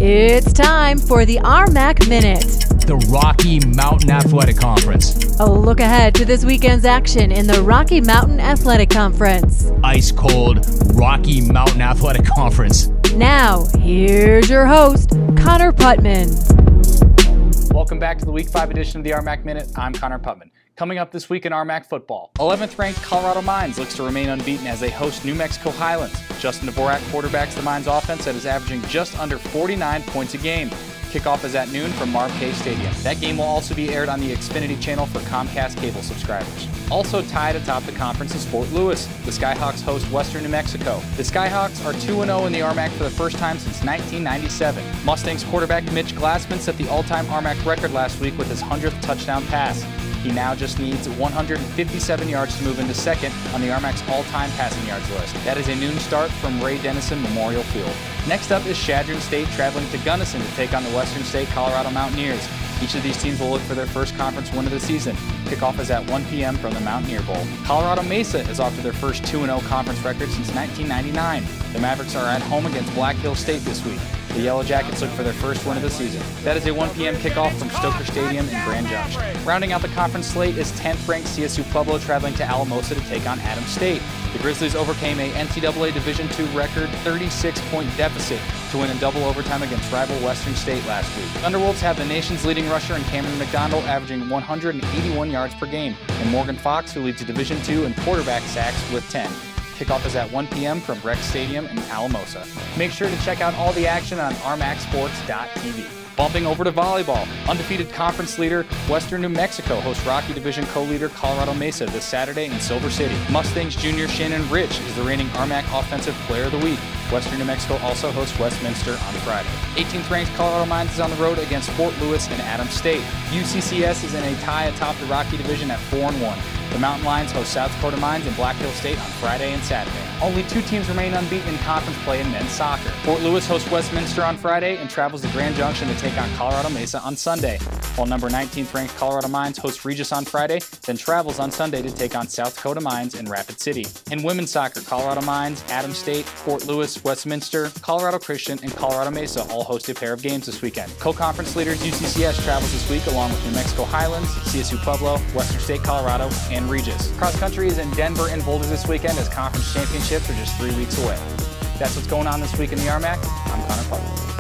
It's time for the RMAC Minute. The Rocky Mountain Athletic Conference. A look ahead to this weekend's action in the Rocky Mountain Athletic Conference. Ice cold Rocky Mountain Athletic Conference. Now, here's your host, Connor Putman. Welcome back to the Week 5 edition of the RMAC Minute. I'm Connor Putman. Coming up this week in RMAC football, 11th ranked Colorado Mines looks to remain unbeaten as they host New Mexico Highlands. Justin Dvorak quarterbacks the Mines offense that is averaging just under 49 points a game. Kickoff is at noon from Marv-K Stadium. That game will also be aired on the Xfinity channel for Comcast cable subscribers. Also tied atop the conference is Fort Lewis. The Skyhawks host Western New Mexico. The Skyhawks are 2-0 in the RMAC for the first time since 1997. Mustangs quarterback Mitch Glassman set the all-time RMAC record last week with his 100th touchdown pass. He now just needs 157 yards to move into second on the RMAC's all-time passing yards list. That is a noon start from Ray Dennison Memorial Field. Next up is Chadron State traveling to Gunnison to take on the Western State Colorado Mountaineers. Each of these teams will look for their first conference win of the season. Kickoff is at 1 p.m. from the Mountaineer Bowl. Colorado Mesa is off to their first 2-0 conference record since 1999. The Mavericks are at home against Black Hills State this week. The Yellow Jackets look for their first win of the season. That is a 1 p.m. kickoff from Stoker Stadium in Grand Junction. Rounding out the conference slate is 10th ranked CSU Pueblo traveling to Alamosa to take on Adams State. The Grizzlies overcame a NCAA Division II record 36-point deficit to win in double overtime against rival Western State last week. Thunderwolves have the nation's leading rusher in Cameron McDonald averaging 181 yards per game, and Morgan Fox, who leads the Division II in quarterback sacks with 10. Kickoff is at 1 p.m. from Rex Stadium in Alamosa. Make sure to check out all the action on rmacsports.tv. Bumping over to volleyball, undefeated conference leader Western New Mexico hosts Rocky Division co-leader Colorado Mesa this Saturday in Silver City. Mustangs junior Shannon Rich is the reigning RMAC Offensive Player of the Week. Western New Mexico also hosts Westminster on Friday. 18th ranked Colorado Mines is on the road against Fort Lewis and Adams State. UCCS is in a tie atop the Rocky Division at 4-1. The Mountain Lions host South Dakota Mines and Black Hills State on Friday and Saturday. Only two teams remain unbeaten in conference play in men's soccer. Fort Lewis hosts Westminster on Friday and travels to Grand Junction to take on Colorado Mesa on Sunday. While number 19th ranked Colorado Mines hosts Regis on Friday, then travels on Sunday to take on South Dakota Mines in Rapid City. In women's soccer, Colorado Mines, Adams State, Fort Lewis, Westminster, Colorado Christian, and Colorado Mesa all host a pair of games this weekend. Co-conference leaders UCCS travels this week along with New Mexico Highlands, CSU Pueblo, Western State Colorado, and Regis. Cross country is in Denver and Boulder this weekend as conference championships are just 3 weeks away. That's what's going on this week in the RMAC. I'm Connor Putman.